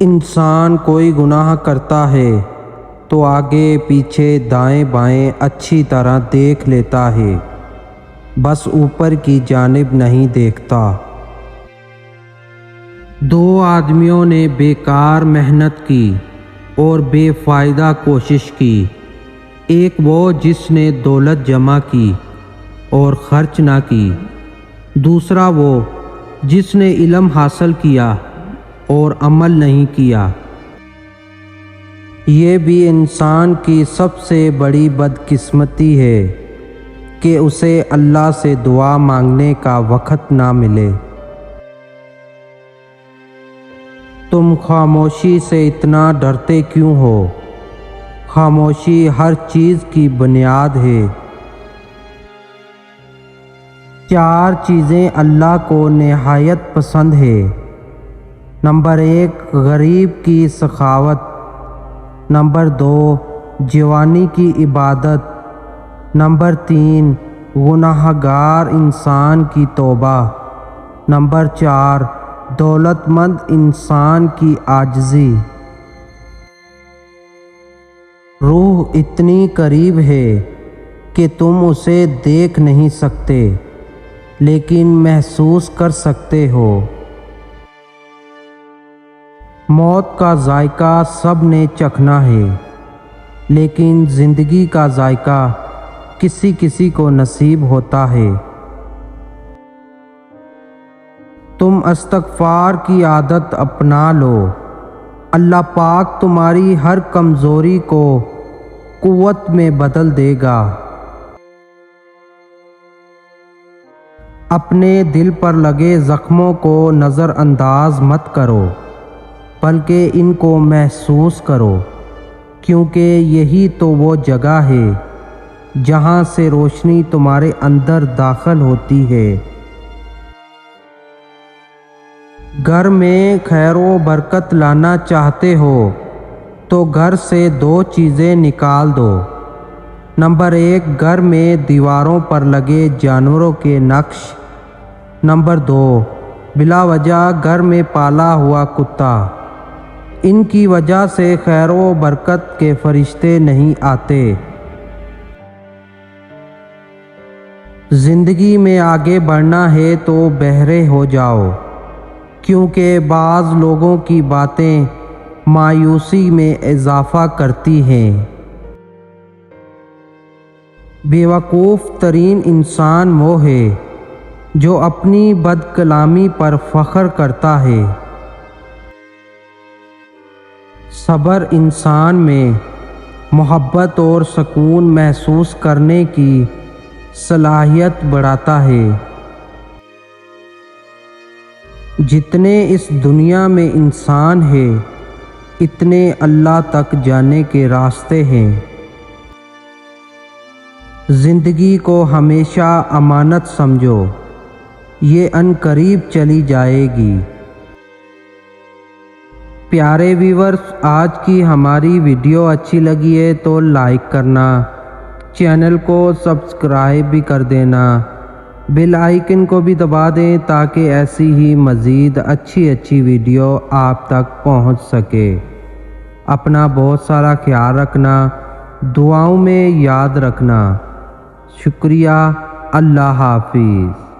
انسان کوئی گناہ کرتا ہے تو آگے پیچھے دائیں بائیں اچھی طرح دیکھ لیتا ہے، بس اوپر کی جانب نہیں دیکھتا۔ دو آدمیوں نے بیکار محنت کی اور بے فائدہ کوشش کی، ایک وہ جس نے دولت جمع کی اور خرچ نہ کی، دوسرا وہ جس نے علم حاصل کیا اور عمل نہیں کیا۔ یہ بھی انسان کی سب سے بڑی بدقسمتی ہے کہ اسے اللہ سے دعا مانگنے کا وقت نہ ملے۔ تم خاموشی سے اتنا ڈرتے کیوں ہو؟ خاموشی ہر چیز کی بنیاد ہے۔ 4 چیزیں اللہ کو نہایت پسند ہے۔ نمبر 1، غریب کی سخاوت۔ نمبر 2، جوانی کی عبادت۔ نمبر 3، گناہگار انسان کی توبہ۔ نمبر 4، دولت مند انسان کی عاجزی۔ روح اتنی قریب ہے کہ تم اسے دیکھ نہیں سکتے لیکن محسوس کر سکتے ہو۔ موت کا ذائقہ سب نے چکھنا ہے، لیکن زندگی کا ذائقہ کسی کسی کو نصیب ہوتا ہے۔ تم استغفار کی عادت اپنا لو، اللہ پاک تمہاری ہر کمزوری کو قوت میں بدل دے گا۔ اپنے دل پر لگے زخموں کو نظر انداز مت کرو، بلکہ ان کو محسوس کرو، کیونکہ یہی تو وہ جگہ ہے جہاں سے روشنی تمہارے اندر داخل ہوتی ہے۔ گھر میں خیر و برکت لانا چاہتے ہو تو گھر سے 2 چیزیں نکال دو۔ نمبر 1، گھر میں دیواروں پر لگے جانوروں کے نقش۔ نمبر 2، بلا وجہ گھر میں پالا ہوا کتا۔ ان کی وجہ سے خیر و برکت کے فرشتے نہیں آتے۔ زندگی میں آگے بڑھنا ہے تو بہرے ہو جاؤ، کیونکہ بعض لوگوں کی باتیں مایوسی میں اضافہ کرتی ہیں۔ بیوقوف ترین انسان وہ ہے جو اپنی بد کلامی پر فخر کرتا ہے۔ صبر انسان میں محبت اور سکون محسوس کرنے کی صلاحیت بڑھاتا ہے۔ جتنے اس دنیا میں انسان ہے، اتنے اللہ تک جانے کے راستے ہیں۔ زندگی کو ہمیشہ امانت سمجھو، یہ عنقریب چلی جائے گی۔ پیارے ویورز، آج کی ہماری ویڈیو اچھی لگی ہے تو لائک کرنا، چینل کو سبسکرائب بھی کر دینا، بیل آئیکن کو بھی دبا دیں تاکہ ایسی ہی مزید اچھی ویڈیو آپ تک پہنچ سکے۔ اپنا بہت سارا خیال رکھنا، دعاؤں میں یاد رکھنا۔ شکریہ، اللہ حافظ۔